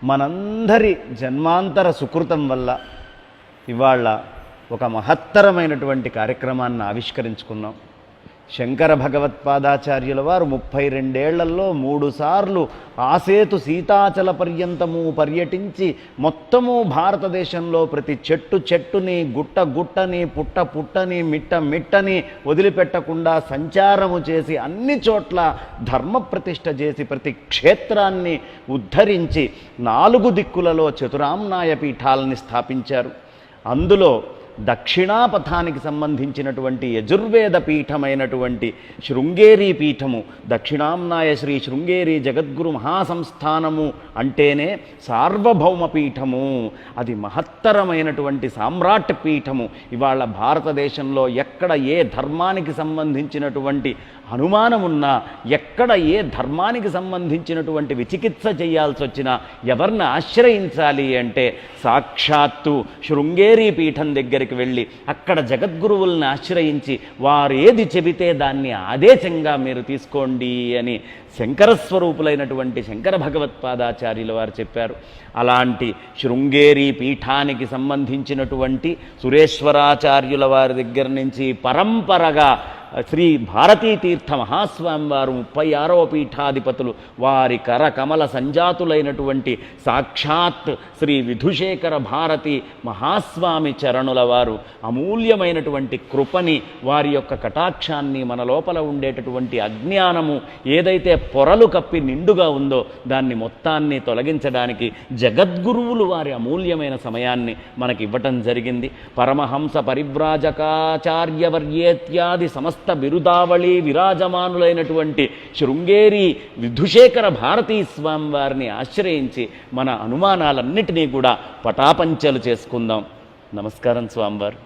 మనందరి జన్మాంతర సుకృతం వల్ల ఇవాళ ఒక మహత్తరమైనటువంటి కార్యక్రమాన్ని ఆవిష్కరించుకున్నాం. శంకర భగవత్పాదాచార్యుల వారు 32 ఏళ్లలో 3 సార్లు ఆసేతు సీతాచల పర్యంతము పర్యటించి మొత్తము భారతదేశంలో ప్రతి చెట్టుని, గుట్టని, పుట్టని, మిట్టని వదిలిపెట్టకుండా సంచారము చేసి అన్ని చోట్ల ధర్మ ప్రతిష్ఠ చేసి ప్రతి క్షేత్రాన్ని ఉద్ధరించి 4 దిక్కులలో చతురామ్నాయ పీఠాలని స్థాపించారు. అందులో దక్షిణాపథానికి సంబంధించినటువంటి యజుర్వేద పీఠమైనటువంటి శృంగేరి పీఠము, దక్షిణాంనాయ శ్రీ శృంగేరి జగద్గురు మహాసంస్థానము అంటేనే సార్వభౌమ పీఠము. అది మహత్తరమైనటువంటి సామ్రాట్ పీఠము. ఇవాళ భారతదేశంలో ఎక్కడ ఏ ధర్మానికి సంబంధించినటువంటి అనుమానం ఉన్నా, ఎక్కడ ఏ ధర్మానికి సంబంధించినటువంటి విచికిత్స చేయాల్సి వచ్చినా ఎవరిని ఆశ్రయించాలి అంటే సాక్షాత్తు శృంగేరి పీఠం దగ్గరికి వెళ్ళి అక్కడ జగద్గురువుల్ని ఆశ్రయించి వారు ఏది చెబితే దాన్ని ఆదేశంగా మీరు తీసుకోండి అని శంకరస్వరూపులైనటువంటి శంకర భగవత్పాదాచార్యుల వారు చెప్పారు. అలాంటి శృంగేరి పీఠానికి సంబంధించినటువంటి సురేశ్వరాచార్యుల వారి దగ్గర నుంచి పరంపరగా శ్రీ భారతీ తీర్థ మహాస్వామి వారు 36వ పీఠాధిపతులు, వారి కరకమల సంజాతులైనటువంటి సాక్షాత్ శ్రీ విధుశేఖర భారతి మహాస్వామి చరణుల వారు అమూల్యమైనటువంటి కృపని, వారి యొక్క కటాక్షాన్ని, మన లోపల ఉండేటటువంటి అజ్ఞానము ఏదైతే పొరలు కప్పి నిండుగా ఉందో దాన్ని మొత్తాన్ని తొలగించడానికి జగద్గురువులు వారి అమూల్యమైన సమయాన్ని మనకి ఇవ్వటం జరిగింది. పరమహంస పరివ్రాజకాచార్యవర్యేత్యాది సమస్త బిరుదావళి విరాజమానులైనటువంటి శృంగేరి విధుశేఖర భారతీ స్వామి వారిని ఆశ్రయించి మన అనుమానాలన్నిటినీ కూడా పటాపంచలు చేసుకుందాం. నమస్కారం స్వామివారు.